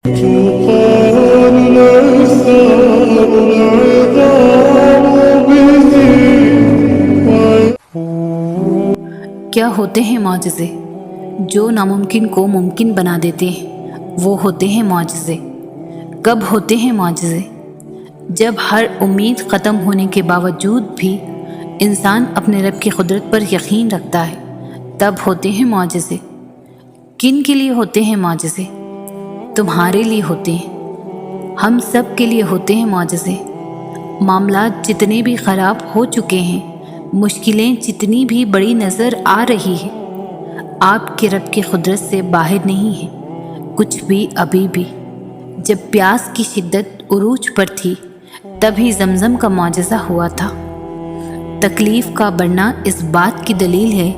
کیا ہوتے ہیں معجزے؟ جو ناممکن کو ممکن بنا دیتے ہیں وہ ہوتے ہیں معجزے۔ کب ہوتے ہیں معجزے؟ جب ہر امید ختم ہونے کے باوجود بھی انسان اپنے رب کی قدرت پر یقین رکھتا ہے، تب ہوتے ہیں معجزے۔ کن کے لیے ہوتے ہیں معجزے؟ تمہارے لیے ہوتے ہیں، ہم سب کے لیے ہوتے ہیں معجزے۔ معاملات جتنے بھی خراب ہو چکے ہیں، مشکلیں جتنی بھی بڑی نظر آ رہی ہے، آپ کے رب کی قدرت سے باہر نہیں ہے کچھ بھی ابھی بھی۔ جب پیاس کی شدت عروج پر تھی تب ہی زمزم کا معجزہ ہوا تھا۔ تکلیف کا بڑھنا اس بات کی دلیل ہے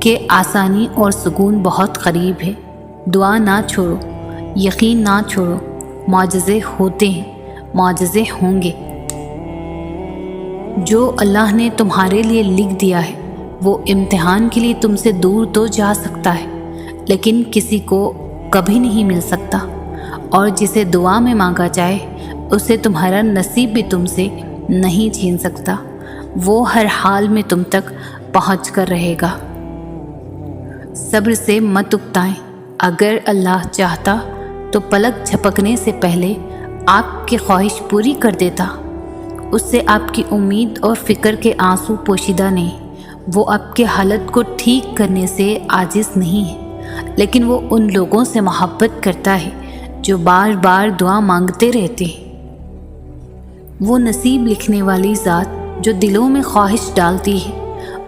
کہ آسانی اور سکون بہت قریب ہے۔ دعا نہ چھوڑو، یقین نہ چھوڑو، معجزے ہوتے ہیں، معجزے ہوں گے۔ جو اللہ نے تمہارے لیے لکھ دیا ہے وہ امتحان کے لیے تم سے دور تو جا سکتا ہے، لیکن کسی کو کبھی نہیں مل سکتا، اور جسے دعا میں مانگا جائے اسے تمہارا نصیب بھی تم سے نہیں چھین سکتا۔ وہ ہر حال میں تم تک پہنچ کر رہے گا۔ صبر سے مت اکتائیں، اگر اللہ چاہتا تو پلک جھپکنے سے پہلے آپ کی خواہش پوری کر دیتا۔ اس سے آپ کی امید اور فکر کے آنسو پوشیدہ نہیں۔ وہ آپ کے حالت کو ٹھیک کرنے سے عاجز نہیں ہے، لیکن وہ ان لوگوں سے محبت کرتا ہے جو بار بار دعا مانگتے رہتے ہیں۔ وہ نصیب لکھنے والی ذات جو دلوں میں خواہش ڈالتی ہے،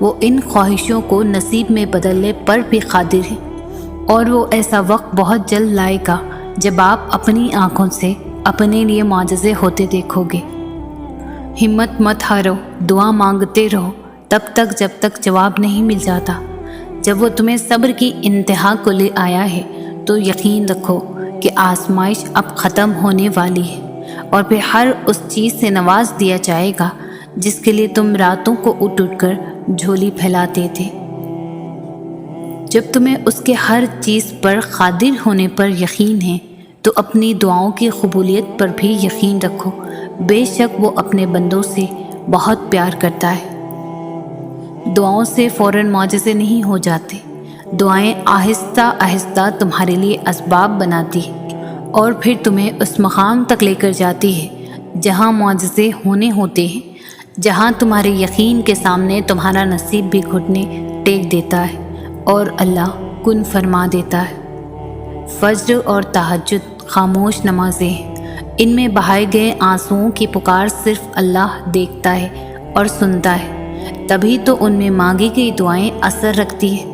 وہ ان خواہشوں کو نصیب میں بدلنے پر بھی قادر ہے، اور وہ ایسا وقت بہت جلد لائے گا جب آپ اپنی آنکھوں سے اپنے لیے معجزے ہوتے دیکھو گے۔ ہمت مت ہارو، دعا مانگتے رہو تب تک جب تک جواب نہیں مل جاتا۔ جب وہ تمہیں صبر کی انتہا کو لے آیا ہے تو یقین رکھو کہ آزمائش اب ختم ہونے والی ہے، اور پھر ہر اس چیز سے نواز دیا جائے گا جس کے لیے تم راتوں کو اٹھ کر جھولی پھیلاتے تھے۔ جب تمہیں اس کے ہر چیز پر قادر ہونے پر یقین ہے تو اپنی دعاؤں کی قبولیت پر بھی یقین رکھو۔ بے شک وہ اپنے بندوں سے بہت پیار کرتا ہے۔ دعاؤں سے فوراً معجزے نہیں ہو جاتے۔ دعائیں آہستہ آہستہ تمہارے لیے اسباب بناتی ہے، اور پھر تمہیں اس مقام تک لے کر جاتی ہے جہاں معجزے ہونے ہوتے ہیں، جہاں تمہارے یقین کے سامنے تمہارا نصیب بھی گھٹنے ٹیک دیتا ہے اور اللہ کن فرما دیتا ہے۔ فجر اور تہجد خاموش نمازیں ہیں، ان میں بہائے گئے آنسوؤں کی پکار صرف اللہ دیکھتا ہے اور سنتا ہے۔ تبھی تو ان میں مانگی گئی دعائیں اثر رکھتی ہیں،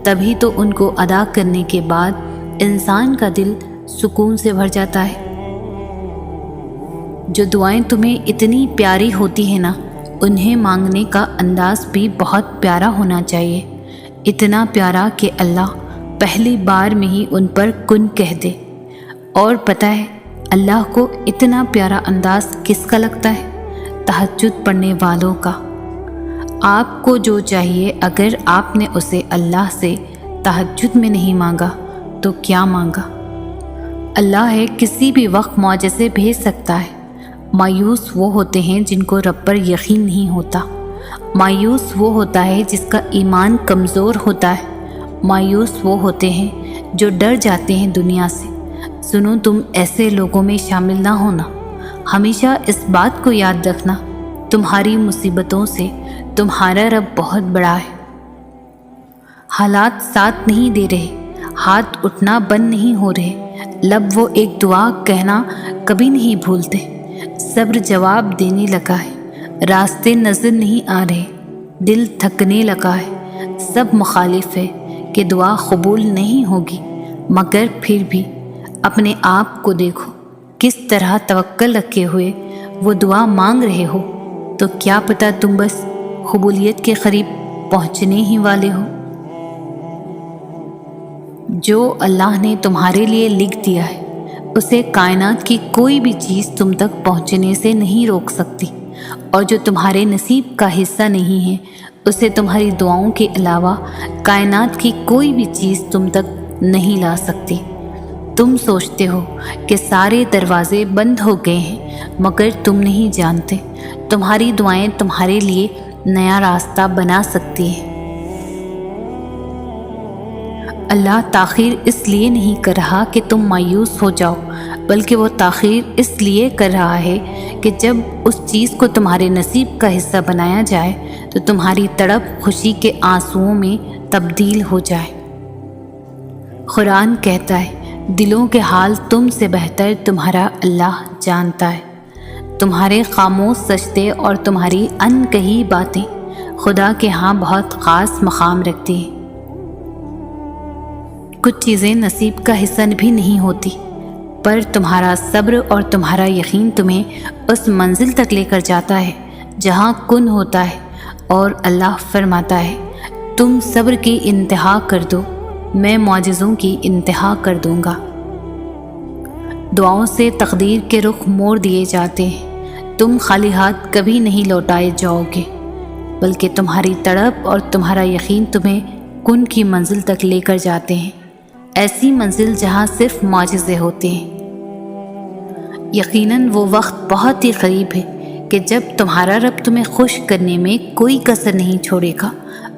تبھی تو ان کو ادا کرنے کے بعد انسان کا دل سکون سے بھر جاتا ہے۔ جو دعائیں تمہیں اتنی پیاری ہوتی ہیں نا، انہیں مانگنے کا انداز بھی بہت پیارا ہونا چاہیے، اتنا پیارا کہ اللہ پہلی بار میں ہی ان پر کن کہہ دے۔ اور پتہ ہے اللہ کو اتنا پیارا انداز کس کا لگتا ہے؟ تہجد پڑھنے والوں کا۔ آپ کو جو چاہیے، اگر آپ نے اسے اللہ سے تہجد میں نہیں مانگا تو کیا مانگا؟ اللہ ہے کسی بھی وقت معجزے بھیج سکتا ہے۔ مایوس وہ ہوتے ہیں جن کو رب پر یقین نہیں ہوتا۔ مایوس وہ ہوتا ہے جس کا ایمان کمزور ہوتا ہے۔ مایوس وہ ہوتے ہیں جو ڈر جاتے ہیں دنیا سے۔ سنو، تم ایسے لوگوں میں شامل نہ ہونا۔ ہمیشہ اس بات کو یاد رکھنا، تمہاری مصیبتوں سے تمہارا رب بہت بڑا ہے۔ حالات ساتھ نہیں دے رہے، ہاتھ اٹھنا بند نہیں ہو رہے، لب وہ ایک دعا کہنا کبھی نہیں بھولتے۔ صبر جواب دینے لگا ہے، راستے نظر نہیں آ رہے، دل تھکنے لگا ہے، سب مخالف ہے کہ دعا قبول نہیں ہوگی، مگر پھر بھی اپنے آپ کو دیکھو، کس طرح توکل رکھے ہوئے وہ دعا مانگ رہے ہو، تو کیا پتہ تم بس قبولیت کے قریب پہنچنے ہی والے ہو۔ جو اللہ نے تمہارے لیے لکھ دیا ہے اسے کائنات کی کوئی بھی چیز تم تک پہنچنے سے نہیں روک سکتی، اور جو تمہارے نصیب کا حصہ نہیں ہے اسے تمہاری دعاؤں کے علاوہ کائنات کی کوئی بھی چیز تم تک نہیں لا سکتی۔ تم سوچتے ہو کہ سارے دروازے بند ہو گئے ہیں، مگر تم نہیں جانتے تمہاری دعائیں تمہارے لیے نیا راستہ بنا سکتی ہیں۔ اللہ تاخیر اس لیے نہیں کر رہا کہ تم مایوس ہو جاؤ، بلکہ وہ تاخیر اس لیے کر رہا ہے کہ جب اس چیز کو تمہارے نصیب کا حصہ بنایا جائے تو تمہاری تڑپ خوشی کے آنسوؤں میں تبدیل ہو جائے۔ قرآن کہتا ہے، دلوں کے حال تم سے بہتر تمہارا اللہ جانتا ہے۔ تمہارے خاموش سجدے اور تمہاری ان کہی باتیں خدا کے ہاں بہت خاص مقام رکھتی ہیں۔ کچھ چیزیں نصیب کا حصہ بھی نہیں ہوتی، پر تمہارا صبر اور تمہارا یقین تمہیں اس منزل تک لے کر جاتا ہے جہاں کن ہوتا ہے، اور اللہ فرماتا ہے، تم صبر کی انتہا کر دو، میں معجزوں کی انتہا کر دوں گا۔ دعاؤں سے تقدیر کے رخ موڑ دیے جاتے ہیں، تم خالی ہاتھ کبھی نہیں لوٹائے جاؤ گے، بلکہ تمہاری تڑپ اور تمہارا یقین تمہیں کن کی منزل تک لے کر جاتے ہیں، ایسی منزل جہاں صرف معجزے ہوتے ہیں۔ یقیناً وہ وقت بہت ہی قریب ہے کہ جب تمہارا رب تمہیں خوش کرنے میں کوئی کسر نہیں چھوڑے گا،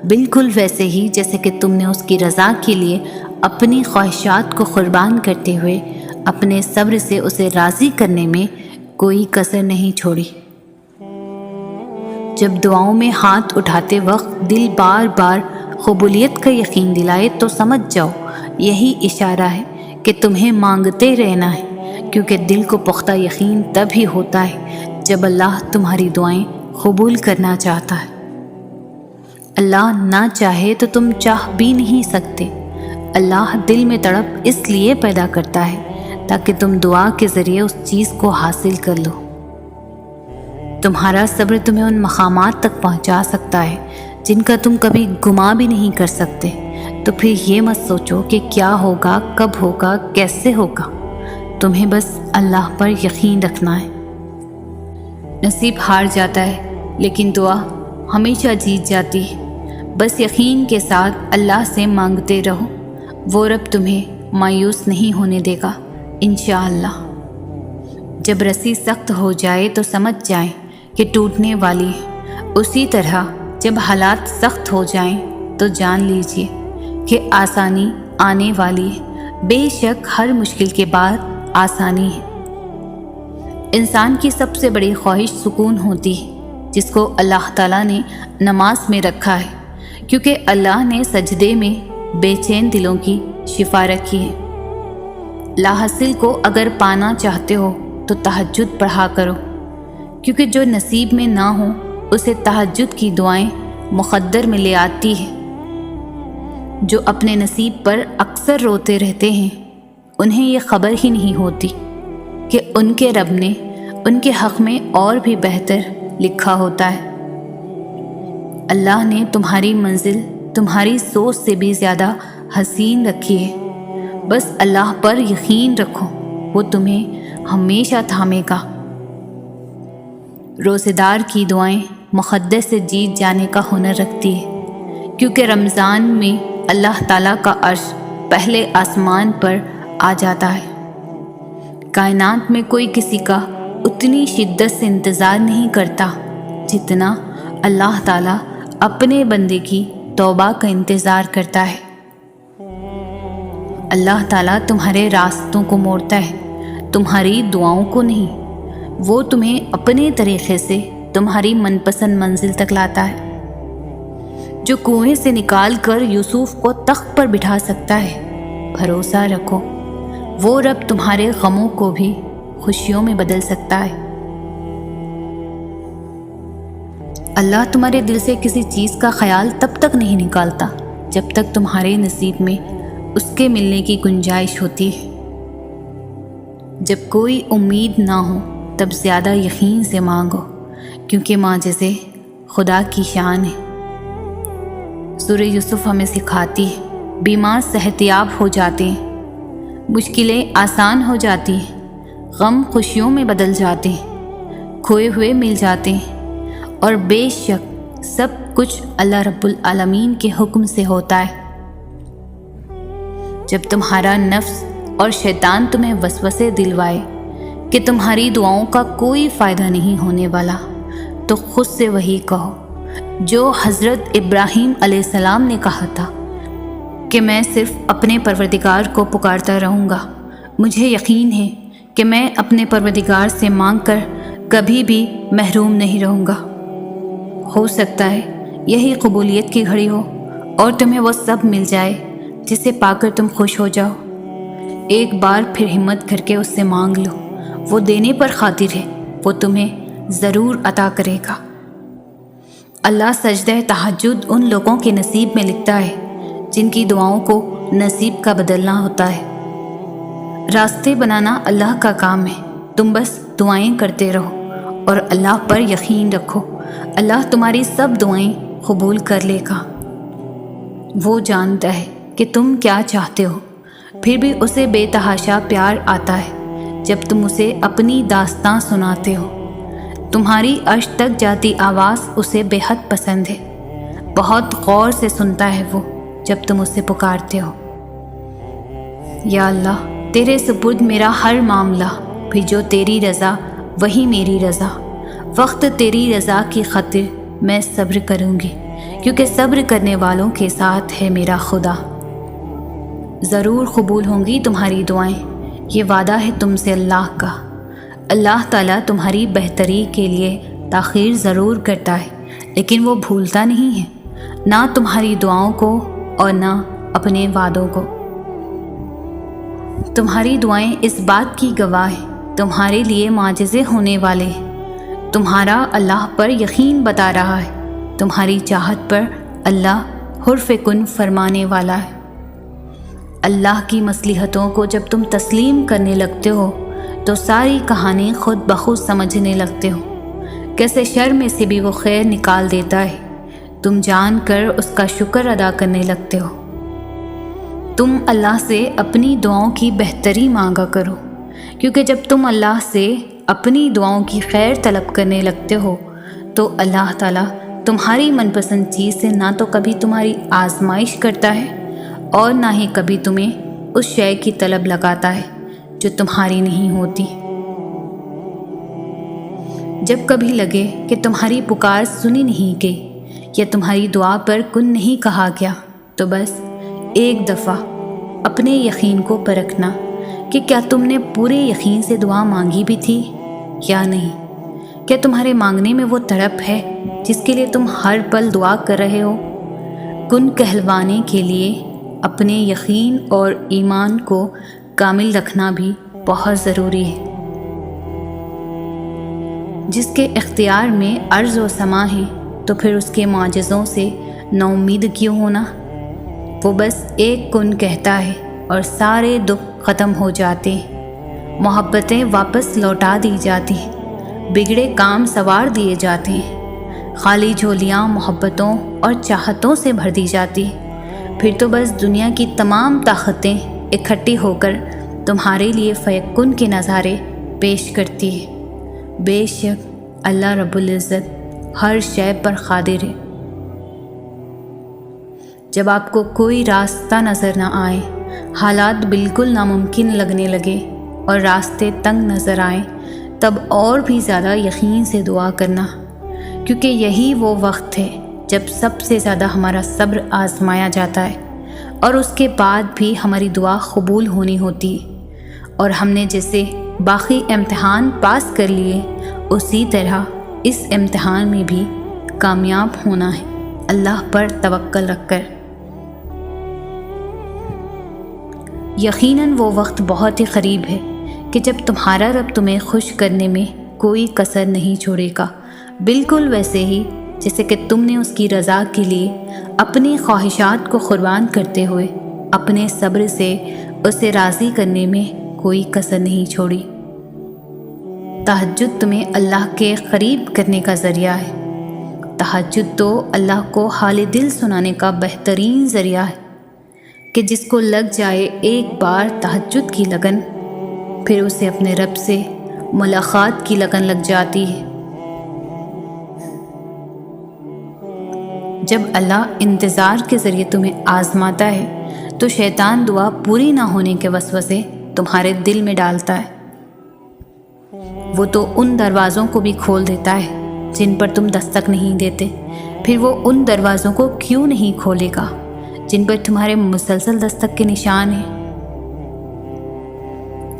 بالکل ویسے ہی جیسے کہ تم نے اس کی رضا کے لیے اپنی خواہشات کو قربان کرتے ہوئے اپنے صبر سے اسے راضی کرنے میں کوئی کسر نہیں چھوڑی۔ جب دعاؤں میں ہاتھ اٹھاتے وقت دل بار بار قبولیت کا یقین دلائے تو سمجھ جاؤ یہی اشارہ ہے کہ تمہیں مانگتے رہنا ہے، کیونکہ دل کو پختہ یقین تب ہی ہوتا ہے جب اللہ تمہاری دعائیں قبول کرنا چاہتا ہے۔ اللہ نہ چاہے تو تم چاہ بھی نہیں سکتے۔ اللہ دل میں تڑپ اس لیے پیدا کرتا ہے تاکہ تم دعا کے ذریعے اس چیز کو حاصل کر لو۔ تمہارا صبر تمہیں ان مقامات تک پہنچا سکتا ہے جن کا تم کبھی گما بھی نہیں کر سکتے، تو پھر یہ مت سوچو کہ کیا ہوگا، کب ہوگا، کیسے ہوگا، تمہیں بس اللہ پر یقین رکھنا ہے۔ نصیب ہار جاتا ہے لیکن دعا ہمیشہ جیت جاتی ہے۔ بس یقین کے ساتھ اللہ سے مانگتے رہو، وہ رب تمہیں مایوس نہیں ہونے دے گا انشاءاللہ۔ جب رسی سخت ہو جائے تو سمجھ جائیں کہ ٹوٹنے والی ہے، اسی طرح جب حالات سخت ہو جائیں تو جان لیجئے کہ آسانی آنے والی ہے۔ بے شک ہر مشکل کے بعد آسانی ہے۔ انسان کی سب سے بڑی خواہش سکون ہوتی ہے، جس کو اللہ تعالیٰ نے نماز میں رکھا ہے، کیونکہ اللہ نے سجدے میں بے چین دلوں کی شفا رکھی ہے۔ لاحاصل کو اگر پانا چاہتے ہو تو تہجد پڑھا کرو، کیونکہ جو نصیب میں نہ ہو اسے تہجد کی دعائیں مقدر میں لے آتی ہے۔ جو اپنے نصیب پر اکثر روتے رہتے ہیں انہیں یہ خبر ہی نہیں ہوتی کہ ان کے رب نے ان کے حق میں اور بھی بہتر لکھا ہوتا ہے۔ اللہ نے تمہاری منزل تمہاری سوچ سے بھی زیادہ حسین رکھی ہے، بس اللہ پر یقین رکھو، وہ تمہیں ہمیشہ تھامے گا۔ روزے دار کی دعائیں مقدس سے جیت جانے کا ہنر رکھتی ہے، کیونکہ رمضان میں اللہ تعالیٰ کا عرش پہلے آسمان پر آ جاتا ہے۔ کائنات میں کوئی کسی کا اتنی شدت سے انتظار نہیں کرتا جتنا اللہ تعالیٰ اپنے بندے کی توبہ کا انتظار کرتا ہے۔ اللہ تعالیٰ تمہارے راستوں کو موڑتا ہے، تمہاری دعاؤں کو نہیں۔ وہ تمہیں اپنے طریقے سے تمہاری من پسند منزل تک لاتا ہے۔ جو کنویں سے نکال کر یوسف کو تخت پر بٹھا سکتا ہے، بھروسہ رکھو وہ رب تمہارے غموں کو بھی خوشیوں میں بدل سکتا ہے۔ اللہ تمہارے دل سے کسی چیز کا خیال تب تک نہیں نکالتا جب تک تمہارے نصیب میں اس کے ملنے کی گنجائش ہوتی ہے۔ جب کوئی امید نہ ہو تب زیادہ یقین سے مانگو، کیونکہ معجزے خدا کی شان ہے۔ سورہ یوسف ہمیں سکھاتی ہے، بیمار صحتیاب ہو جاتے ہیں، مشکلیں آسان ہو جاتی ہیں، غم خوشیوں میں بدل جاتے ہیں، کھوئے ہوئے مل جاتے ہیں، اور بے شک سب کچھ اللہ رب العالمین کے حکم سے ہوتا ہے۔ جب تمہارا نفس اور شیطان تمہیں وسوسے دلوائے کہ تمہاری دعاؤں کا کوئی فائدہ نہیں ہونے والا، تو خود سے وہی کہو جو حضرت ابراہیم علیہ السلام نے کہا تھا کہ میں صرف اپنے پروردگار کو پکارتا رہوں گا، مجھے یقین ہے کہ میں اپنے پروردگار سے مانگ کر کبھی بھی محروم نہیں رہوں گا۔ ہو سکتا ہے یہی قبولیت کی گھڑی ہو اور تمہیں وہ سب مل جائے جسے پا کر تم خوش ہو جاؤ۔ ایک بار پھر ہمت کر کے اس سے مانگ لو، وہ دینے پر قادر ہے، وہ تمہیں ضرور عطا کرے گا۔ اللہ سجدہ تہجد ان لوگوں کے نصیب میں لکھتا ہے جن کی دعاؤں کو نصیب کا بدلنا ہوتا ہے۔ راستے بنانا اللہ کا کام ہے، تم بس دعائیں کرتے رہو اور اللہ پر یقین رکھو، اللہ تمہاری سب دعائیں قبول کر لے گا۔ وہ جانتا ہے کہ تم کیا چاہتے ہو، پھر بھی اسے بے تحاشا پیار آتا ہے جب تم اسے اپنی داستاں سناتے ہو۔ تمہاری عرش تک جاتی آواز اسے بے حد پسند ہے، بہت غور سے سنتا ہے وہ جب تم اسے پکارتے ہو۔ یا اللہ، تیرے سپرد میرا ہر معاملہ، پھر جو تیری رضا وہی میری رضا۔ وقت تیری رضا کی خاطر میں صبر کروں گی، کیونکہ صبر کرنے والوں کے ساتھ ہے میرا خدا۔ ضرور قبول ہوں گی تمہاری دعائیں، یہ وعدہ ہے تم سے اللہ کا۔ اللہ تعالیٰ تمہاری بہتری کے لیے تاخیر ضرور کرتا ہے، لیکن وہ بھولتا نہیں ہے، نہ تمہاری دعاؤں کو اور نہ اپنے وعدوں کو۔ تمہاری دعائیں اس بات کی گواہ ہیں، تمہارے لیے معجزے ہونے والے ہیں۔ تمہارا اللہ پر یقین بتا رہا ہے، تمہاری چاہت پر اللہ حرف کن فرمانے والا ہے۔ اللہ کی مصلحتوں کو جب تم تسلیم کرنے لگتے ہو تو ساری کہانی خود بخود سمجھنے لگتے ہو، کیسے شر میں سے بھی وہ خیر نکال دیتا ہے، تم جان کر اس کا شکر ادا کرنے لگتے ہو۔ تم اللہ سے اپنی دعاؤں کی بہتری مانگا کرو، کیونکہ جب تم اللہ سے اپنی دعاؤں کی خیر طلب کرنے لگتے ہو تو اللہ تعالیٰ تمہاری من پسند چیز سے نہ تو کبھی تمہاری آزمائش کرتا ہے اور نہ ہی کبھی تمہیں اس شے کی طلب لگاتا ہے جو تمہاری نہیں ہوتی۔ جب کبھی لگے کہ تمہاری پکار سنی نہیں گئی یا تمہاری دعا پر کن نہیں کہا گیا تو بس ایک دفعہ اپنے یقین کو پرکھنا کہ کیا تم نے پورے یقین سے دعا مانگی بھی تھی یا نہیں۔ کیا تمہارے مانگنے میں وہ تڑپ ہے جس کے لیے تم ہر پل دعا کر رہے ہو؟ کن کہلوانے کے لیے اپنے یقین اور ایمان کو کامل رکھنا بھی بہت ضروری ہے۔ جس کے اختیار میں ارض و سما ہے تو پھر اس کے معجزوں سے نا امید کیوں ہونا؟ وہ بس ایک کن کہتا ہے اور سارے دکھ ختم ہو جاتے ہیں، محبتیں واپس لوٹا دی جاتی ہیں، بگڑے کام سنوار دیے جاتے ہیں، خالی جھولیاں محبتوں اور چاہتوں سے بھر دی جاتی ہیں۔ پھر تو بس دنیا کی تمام طاقتیں اکٹھی ہو کر تمہارے لیے فیکن کے نظارے پیش کرتی ہے۔ بے شک اللہ رب العزت ہر شے پر قادر ہے۔ جب آپ کو کوئی راستہ نظر نہ آئے، حالات بالکل ناممکن لگنے لگے اور راستے تنگ نظر آئیں، تب اور بھی زیادہ یقین سے دعا کرنا، کیونکہ یہی وہ وقت ہے جب سب سے زیادہ ہمارا صبر آزمایا جاتا ہے اور اس کے بعد بھی ہماری دعا قبول ہونی ہوتی ہے۔ اور ہم نے جیسے باقی امتحان پاس کر لیے، اسی طرح اس امتحان میں بھی کامیاب ہونا ہے، اللہ پر توکل رکھ کر۔ یقیناً وہ وقت بہت ہی قریب ہے کہ جب تمہارا رب تمہیں خوش کرنے میں کوئی کسر نہیں چھوڑے گا، بالکل ویسے ہی جیسے کہ تم نے اس کی رضا کے لیے اپنی خواہشات کو قربان کرتے ہوئے اپنے صبر سے اسے راضی کرنے میں کوئی کسر نہیں چھوڑی۔ تہجد تمہیں اللہ کے قریب کرنے کا ذریعہ ہے۔ تہجد تو اللہ کو حال دل سنانے کا بہترین ذریعہ ہے کہ جس کو لگ جائے ایک بار تہجد کی لگن، پھر اسے اپنے رب سے ملاقات کی لگن لگ جاتی ہے۔ جب اللہ انتظار کے ذریعے تمہیں آزماتا ہے تو شیطان دعا پوری نہ ہونے کے وسوسے تمہارے دل میں ڈالتا ہے۔ وہ تو ان دروازوں کو بھی کھول دیتا ہے جن پر تم دستک نہیں دیتے، پھر وہ ان دروازوں کو کیوں نہیں کھولے گا جن پر تمہارے مسلسل دستک کے نشان ہیں؟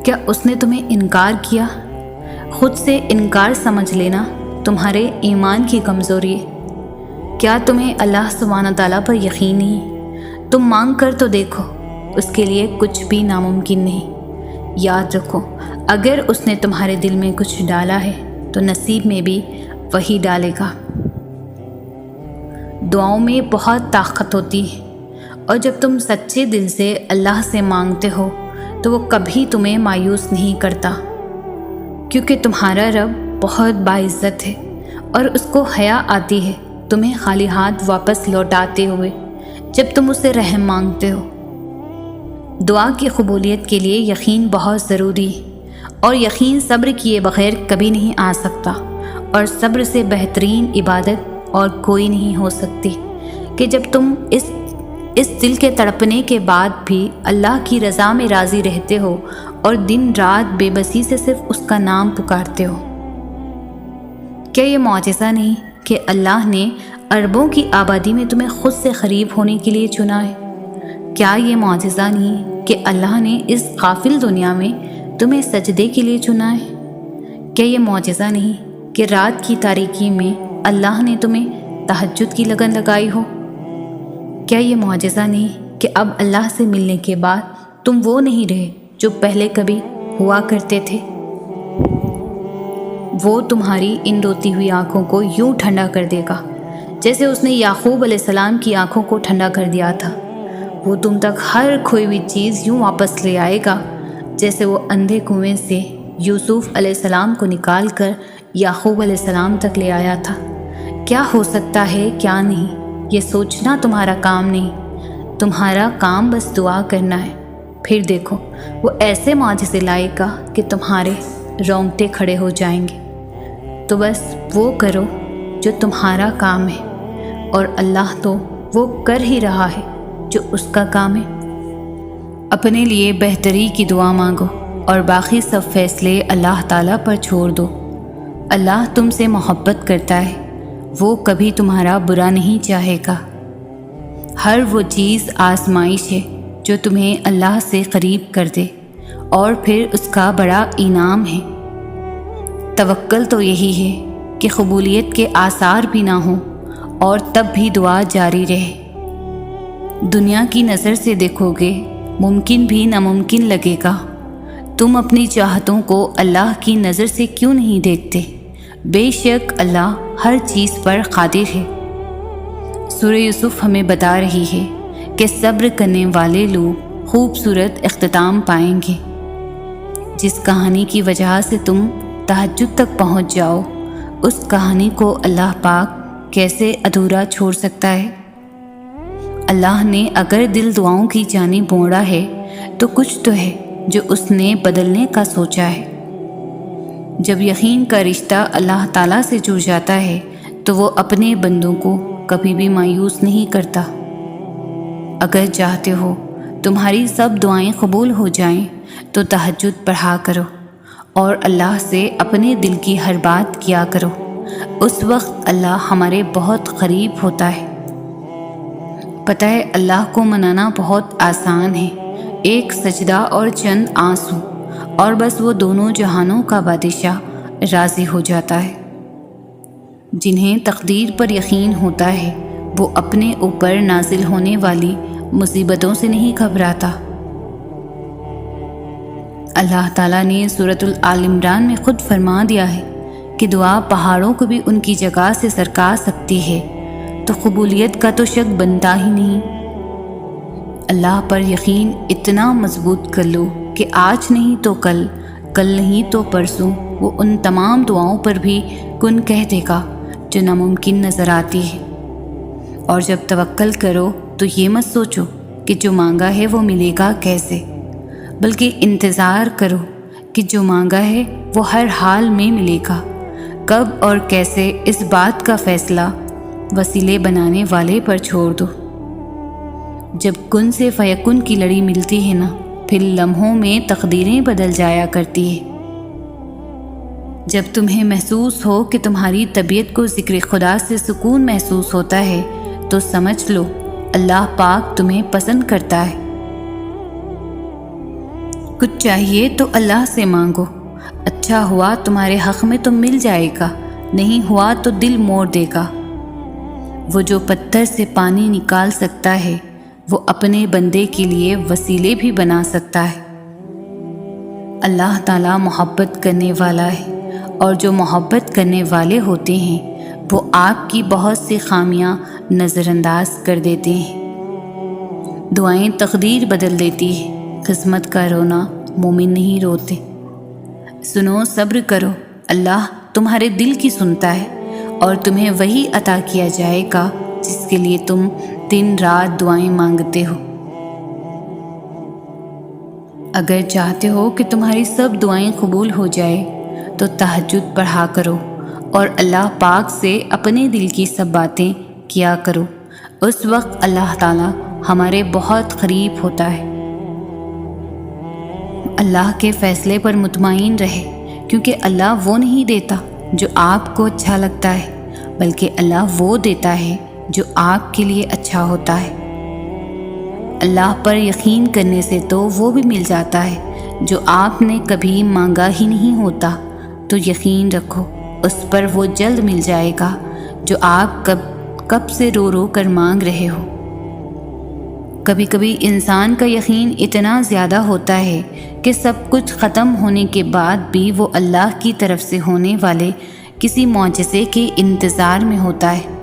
کیا اس نے تمہیں انکار کیا؟ خود سے انکار سمجھ لینا تمہارے ایمان کی کمزوری ہے۔ کیا تمہیں اللہ سبحانہ تعالیٰ پر یقین نہیں؟ تم مانگ کر تو دیکھو، اس کے لیے کچھ بھی ناممکن نہیں۔ یاد رکھو، اگر اس نے تمہارے دل میں کچھ ڈالا ہے تو نصیب میں بھی وہی ڈالے گا۔ دعاؤں میں بہت طاقت ہوتی ہے، اور جب تم سچے دل سے اللہ سے مانگتے ہو تو وہ کبھی تمہیں مایوس نہیں کرتا، کیونکہ تمہارا رب بہت باعزت ہے اور اس کو حیا آتی ہے تمہیں خالی ہاتھ واپس لوٹاتے ہوئے جب تم اسے رحم مانگتے ہو۔ دعا کی قبولیت کے لیے یقین بہت ضروری ہے، اور یقین صبر کیے بغیر کبھی نہیں آ سکتا، اور صبر سے بہترین عبادت اور کوئی نہیں ہو سکتی کہ جب تم اس دل کے تڑپنے کے بعد بھی اللہ کی رضا میں راضی رہتے ہو اور دن رات بے بسی سے صرف اس کا نام پکارتے ہو۔ کیا یہ معجزہ نہیں کہ اللہ نے اربوں کی آبادی میں تمہیں خود سے قریب ہونے کے لیے چنا ہے؟ کیا یہ معجزہ نہیں کہ اللہ نے اس غافل دنیا میں تمہیں سجدے کے لیے چنا ہے؟ کیا یہ معجزہ نہیں کہ رات کی تاریکی میں اللہ نے تمہیں تہجد کی لگن لگائی ہو؟ کیا یہ معجزہ نہیں کہ اب اللہ سے ملنے کے بعد تم وہ نہیں رہے جو پہلے کبھی ہوا کرتے تھے؟ وہ تمہاری ان روتی ہوئی آنکھوں کو یوں ٹھنڈا کر دے گا جیسے اس نے یعقوب علیہ السلام کی آنکھوں کو ٹھنڈا کر دیا تھا۔ وہ تم تک ہر کھوئی ہوئی چیز یوں واپس لے آئے گا جیسے وہ اندھے کنویں سے یوسف علیہ السلام کو نکال کر یعقوب علیہ السلام تک لے آیا تھا۔ کیا ہو سکتا ہے کیا نہیں، یہ سوچنا تمہارا کام نہیں، تمہارا کام بس دعا کرنا ہے۔ پھر دیکھو وہ ایسے معجزے لائے گا کہ تمہارے رونگٹے کھڑے ہو جائیں گے۔ تو بس وہ کرو جو تمہارا کام ہے، اور اللہ تو وہ کر ہی رہا ہے جو اس کا کام ہے۔ اپنے لیے بہتری کی دعا مانگو اور باقی سب فیصلے اللہ تعالیٰ پر چھوڑ دو۔ اللہ تم سے محبت کرتا ہے، وہ کبھی تمہارا برا نہیں چاہے گا۔ ہر وہ چیز آزمائش ہے جو تمہیں اللہ سے قریب کر دے، اور پھر اس کا بڑا انعام ہے۔ توکل تو یہی ہے کہ قبولیت کے آثار بھی نہ ہوں اور تب بھی دعا جاری رہے۔ دنیا کی نظر سے دیکھو گے ممکن بھی ناممکن لگے گا۔ تم اپنی چاہتوں کو اللہ کی نظر سے کیوں نہیں دیکھتے؟ بے شک اللہ ہر چیز پر قادر ہے۔ سورہ یوسف ہمیں بتا رہی ہے کہ صبر کرنے والے لوگ خوبصورت اختتام پائیں گے۔ جس کہانی کی وجہ سے تم تہجد تک پہنچ جاؤ، اس کہانی کو اللہ پاک کیسے ادھورا چھوڑ سکتا ہے؟ اللہ نے اگر دل دعاؤں کی جانب موڑا ہے تو کچھ تو ہے جو اس نے بدلنے کا سوچا ہے۔ جب یقین کا رشتہ اللہ تعالیٰ سے جڑ جاتا ہے تو وہ اپنے بندوں کو کبھی بھی مایوس نہیں کرتا۔ اگر چاہتے ہو تمہاری سب دعائیں قبول ہو جائیں تو تہجد پڑھا کرو اور اللہ سے اپنے دل کی ہر بات کیا کرو۔ اس وقت اللہ ہمارے بہت قریب ہوتا ہے۔ پتہ ہے اللہ کو منانا بہت آسان ہے، ایک سجدہ اور چند آنسو، اور بس وہ دونوں جہانوں کا بادشاہ راضی ہو جاتا ہے۔ جنہیں تقدیر پر یقین ہوتا ہے وہ اپنے اوپر نازل ہونے والی مصیبتوں سے نہیں گھبراتا۔ اللہ تعالیٰ نے سورۃ آل عمران میں خود فرما دیا ہے کہ دعا پہاڑوں کو بھی ان کی جگہ سے سرکا سکتی ہے، تو قبولیت کا تو شک بنتا ہی نہیں۔ اللہ پر یقین اتنا مضبوط کر لو کہ آج نہیں تو کل، کل نہیں تو پرسوں وہ ان تمام دعاؤں پر بھی کن کہہ دے گا جو ناممکن نظر آتی ہے۔ اور جب توکل کرو تو یہ مت سوچو کہ جو مانگا ہے وہ ملے گا کیسے، بلکہ انتظار کرو کہ جو مانگا ہے وہ ہر حال میں ملے گا۔ کب اور کیسے اس بات کا فیصلہ وسیلے بنانے والے پر چھوڑ دو۔ جب کن سے فیکن کی لڑی ملتی ہے نا، پھر لمحوں میں تقدیریں بدل جایا کرتی ہے۔ جب تمہیں محسوس ہو کہ تمہاری طبیعت کو ذکر خدا سے سکون محسوس ہوتا ہے تو سمجھ لو اللہ پاک تمہیں پسند کرتا ہے۔ کچھ چاہیے تو اللہ سے مانگو، اچھا ہوا تمہارے حق میں تو مل جائے گا، نہیں ہوا تو دل موڑ دے گا۔ وہ جو پتھر سے پانی نکال سکتا ہے وہ اپنے بندے کے لیے وسیلے بھی بنا سکتا ہے۔ اللہ تعالیٰ محبت کرنے والا ہے، اور جو محبت کرنے والے ہوتے ہیں وہ آپ کی بہت سی خامیاں نظر انداز کر دیتے ہیں۔ دعائیں تقدیر بدل دیتی ہے، قسمت کا رونا مومن نہیں روتے۔ سنو، صبر کرو، اللہ تمہارے دل کی سنتا ہے اور تمہیں وہی عطا کیا جائے گا جس کے لیے تم دن رات دعائیں مانگتے ہو۔ اگر چاہتے ہو کہ تمہاری سب دعائیں قبول ہو جائے تو تہجد پڑھا کرو اور اللہ پاک سے اپنے دل کی سب باتیں کیا کرو، اس وقت اللہ تعالیٰ ہمارے بہت قریب ہوتا ہے۔ اللہ کے فیصلے پر مطمئن رہے، کیونکہ اللہ وہ نہیں دیتا جو آپ کو اچھا لگتا ہے، بلکہ اللہ وہ دیتا ہے جو آپ کے لیے اچھا ہوتا ہے۔ اللہ پر یقین کرنے سے تو وہ بھی مل جاتا ہے جو آپ نے کبھی مانگا ہی نہیں ہوتا، تو یقین رکھو اس پر وہ جلد مل جائے گا جو آپ کب سے رو رو کر مانگ رہے ہو۔ کبھی کبھی انسان کا یقین اتنا زیادہ ہوتا ہے کہ سب کچھ ختم ہونے کے بعد بھی وہ اللہ کی طرف سے ہونے والے کسی معجزے کے انتظار میں ہوتا ہے۔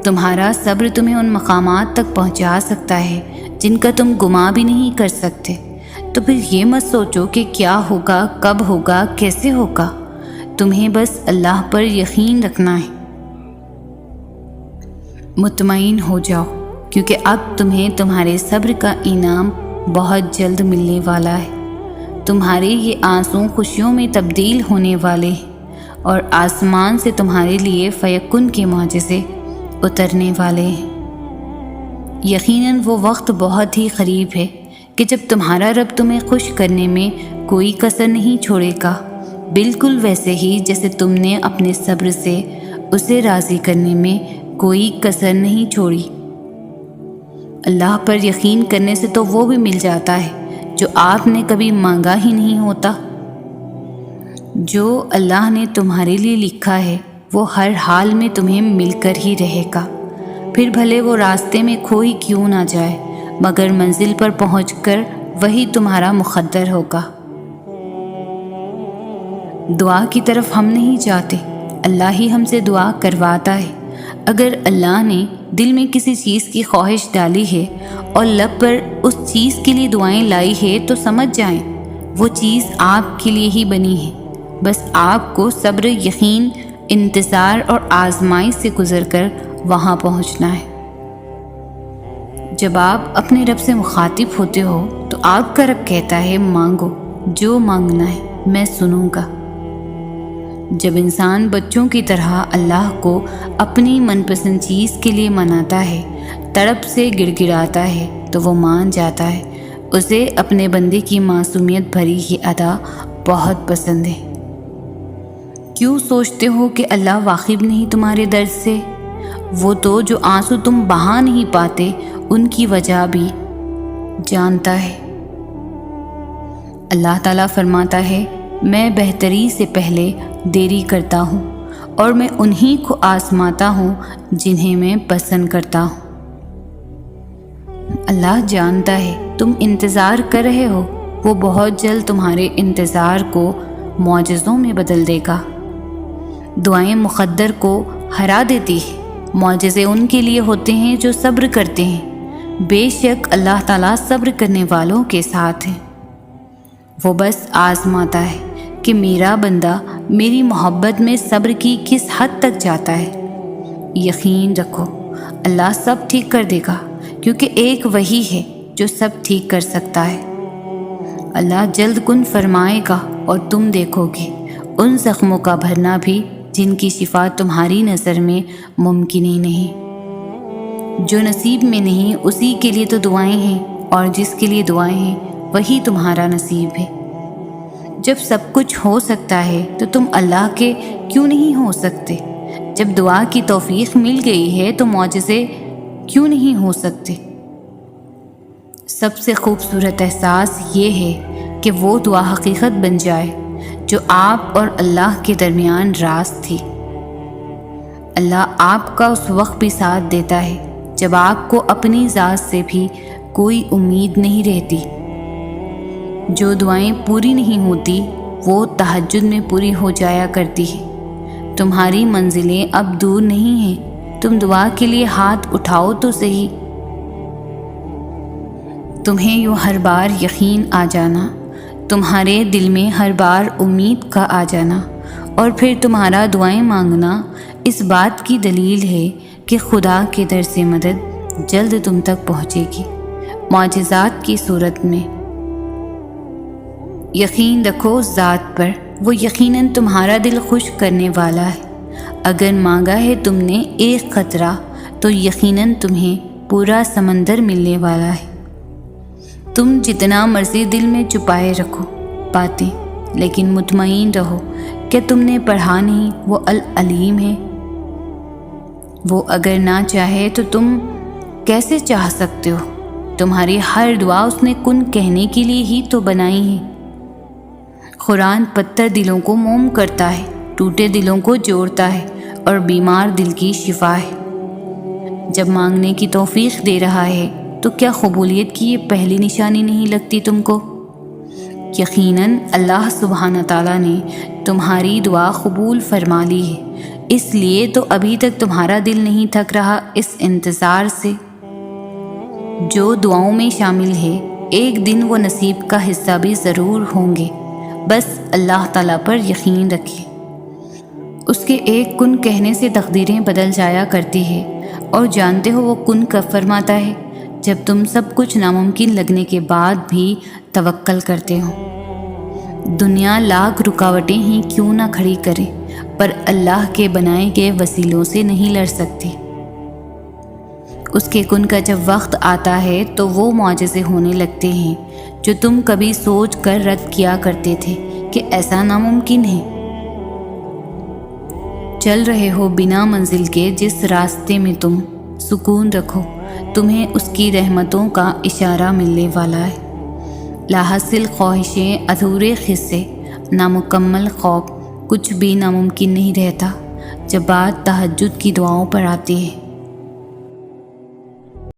تمہارا صبر تمہیں ان مقامات تک پہنچا سکتا ہے جن کا تم گمان بھی نہیں کر سکتے، تو پھر یہ مت سوچو کہ کیا ہوگا، کب ہوگا، کیسے ہوگا، تمہیں بس اللہ پر یقین رکھنا ہے۔ مطمئن ہو جاؤ، کیونکہ اب تمہیں تمہارے صبر کا انعام بہت جلد ملنے والا ہے۔ تمہارے یہ آنسو خوشیوں میں تبدیل ہونے والے ہیں اور آسمان سے تمہارے لیے فیکن کے معجزے اترنے والے ہیں۔ یقیناً وہ وقت بہت ہی قریب ہے کہ جب تمہارا رب تمہیں خوش کرنے میں کوئی کسر نہیں چھوڑے گا، بالکل ویسے ہی جیسے تم نے اپنے صبر سے اسے راضی کرنے میں کوئی کسر نہیں چھوڑی۔ اللہ پر یقین کرنے سے تو وہ بھی مل جاتا ہے جو آپ نے کبھی مانگا ہی نہیں ہوتا۔ جو اللہ نے تمہارے لیے لکھا ہے وہ ہر حال میں تمہیں مل کر ہی رہے گا، پھر بھلے وہ راستے میں کھو ہی کیوں نہ جائے، مگر منزل پر پہنچ کر وہی تمہارا مقدر ہوگا۔ دعا کی طرف ہم نہیں جاتے، اللہ ہی ہم سے دعا کرواتا ہے۔ اگر اللہ نے دل میں کسی چیز کی خواہش ڈالی ہے اور لب پر اس چیز کے لیے دعائیں لائی ہے تو سمجھ جائیں وہ چیز آپ کے لیے ہی بنی ہے، بس آپ کو صبر، یقین، انتظار اور آزمائش سے گزر کر وہاں پہنچنا ہے۔ جب آپ اپنے رب سے مخاطب ہوتے ہو تو آپ کا رب کہتا ہے مانگو، جو مانگنا ہے میں سنوں گا۔ جب انسان بچوں کی طرح اللہ کو اپنی من پسند چیز کے لیے مناتا ہے، تڑپ سے گڑ گڑاتا ہے تو وہ مان جاتا ہے۔ اسے اپنے بندے کی معصومیت بھری یہ ادا بہت پسند ہے۔ کیوں سوچتے ہو کہ اللہ واقف نہیں تمہارے درد سے؟ وہ تو جو آنسو تم بہا نہیں پاتے ان کی وجہ بھی جانتا ہے۔ اللہ تعالیٰ فرماتا ہے میں بہتری سے پہلے دیری کرتا ہوں اور میں انہی کو آزماتا ہوں جنہیں میں پسند کرتا ہوں۔ اللہ جانتا ہے تم انتظار کر رہے ہو، وہ بہت جلد تمہارے انتظار کو معجزوں میں بدل دے گا۔ دعائیں مقدر کو ہرا دیتی ہے، معجزے ان کے لیے ہوتے ہیں جو صبر کرتے ہیں۔ بے شک اللہ تعالیٰ صبر کرنے والوں کے ساتھ ہے۔ وہ بس آزماتا ہے کہ میرا بندہ میری محبت میں صبر کی کس حد تک جاتا ہے۔ یقین رکھو اللہ سب ٹھیک کر دے گا، کیونکہ ایک وہی ہے جو سب ٹھیک کر سکتا ہے۔ اللہ جلد کن فرمائے گا اور تم دیکھو گے ان زخموں کا بھرنا بھی جن کی شفا تمہاری نظر میں ممکن ہی نہیں۔ جو نصیب میں نہیں اسی کے لیے تو دعائیں ہیں، اور جس کے لیے دعائیں ہیں وہی تمہارا نصیب ہے۔ جب سب کچھ ہو سکتا ہے تو تم اللہ کے کیوں نہیں ہو سکتے؟ جب دعا کی توفیق مل گئی ہے تو معجزے کیوں نہیں ہو سکتے؟ سب سے خوبصورت احساس یہ ہے کہ وہ دعا حقیقت بن جائے جو آپ اور اللہ کے درمیان راز تھی۔ اللہ آپ کا اس وقت بھی ساتھ دیتا ہے جب آپ کو اپنی ذات سے بھی کوئی امید نہیں رہتی۔ جو دعائیں پوری نہیں ہوتی وہ تہجد میں پوری ہو جایا کرتی ہے۔ تمہاری منزلیں اب دور نہیں ہیں، تم دعا کے لیے ہاتھ اٹھاؤ تو صحیح۔ تمہیں یوں ہر بار یقین آ جانا، تمہارے دل میں ہر بار امید کا آ جانا، اور پھر تمہارا دعائیں مانگنا اس بات کی دلیل ہے کہ خدا کے در سے مدد جلد تم تک پہنچے گی، معجزات کی صورت میں۔ یقین رکھو اس ذات پر، وہ یقیناً تمہارا دل خوش کرنے والا ہے۔ اگر مانگا ہے تم نے ایک قطرہ تو یقیناً تمہیں پورا سمندر ملنے والا ہے۔ تم جتنا مرضی دل میں چھپائے رکھو باتیں، لیکن مطمئن رہو کہ تم نے پڑھا نہیں، وہ العلیم ہے۔ وہ اگر نہ چاہے تو تم کیسے چاہ سکتے ہو؟ تمہاری ہر دعا اس نے کن کہنے کے لیے ہی تو بنائی ہے۔ قرآن پتھر دلوں کو موم کرتا ہے، ٹوٹے دلوں کو جوڑتا ہے اور بیمار دل کی شفا ہے۔ جب مانگنے کی توفیق دے رہا ہے تو کیا قبولیت کی یہ پہلی نشانی نہیں لگتی تم کو؟ یقیناً اللہ سبحانہ تعالیٰ نے تمہاری دعا قبول فرما لی ہے، اس لیے تو ابھی تک تمہارا دل نہیں تھک رہا اس انتظار سے۔ جو دعاؤں میں شامل ہے ایک دن وہ نصیب کا حصہ بھی ضرور ہوں گے، بس اللہ تعالیٰ پر یقین رکھیں۔ اس کے ایک کن کہنے سے تقدیریں بدل جایا کرتی ہے، اور جانتے ہو وہ کن کب فرماتا ہے؟ جب تم سب کچھ ناممکن لگنے کے بعد بھی توکل کرتے ہو۔ دنیا لاکھ رکاوٹیں ہی کیوں نہ کھڑی کرے، پر اللہ کے بنائے گئے وسیلوں سے نہیں لڑ سکتی۔ اس کے کن کا جب وقت آتا ہے تو وہ معجزے ہونے لگتے ہیں جو تم کبھی سوچ کر رد کیا کرتے تھے کہ ایسا ناممکن ہے۔ چل رہے ہو بنا منزل کے جس راستے میں تم، سکون رکھو، تمہیں اس کی رحمتوں کا اشارہ ملنے والا ہے۔ لاحاصل خواہشیں، ادھورے قصے، نامکمل خواب، کچھ بھی ناممکن نہیں رہتا جب بات تہجد کی دعاؤں پر آتی ہے۔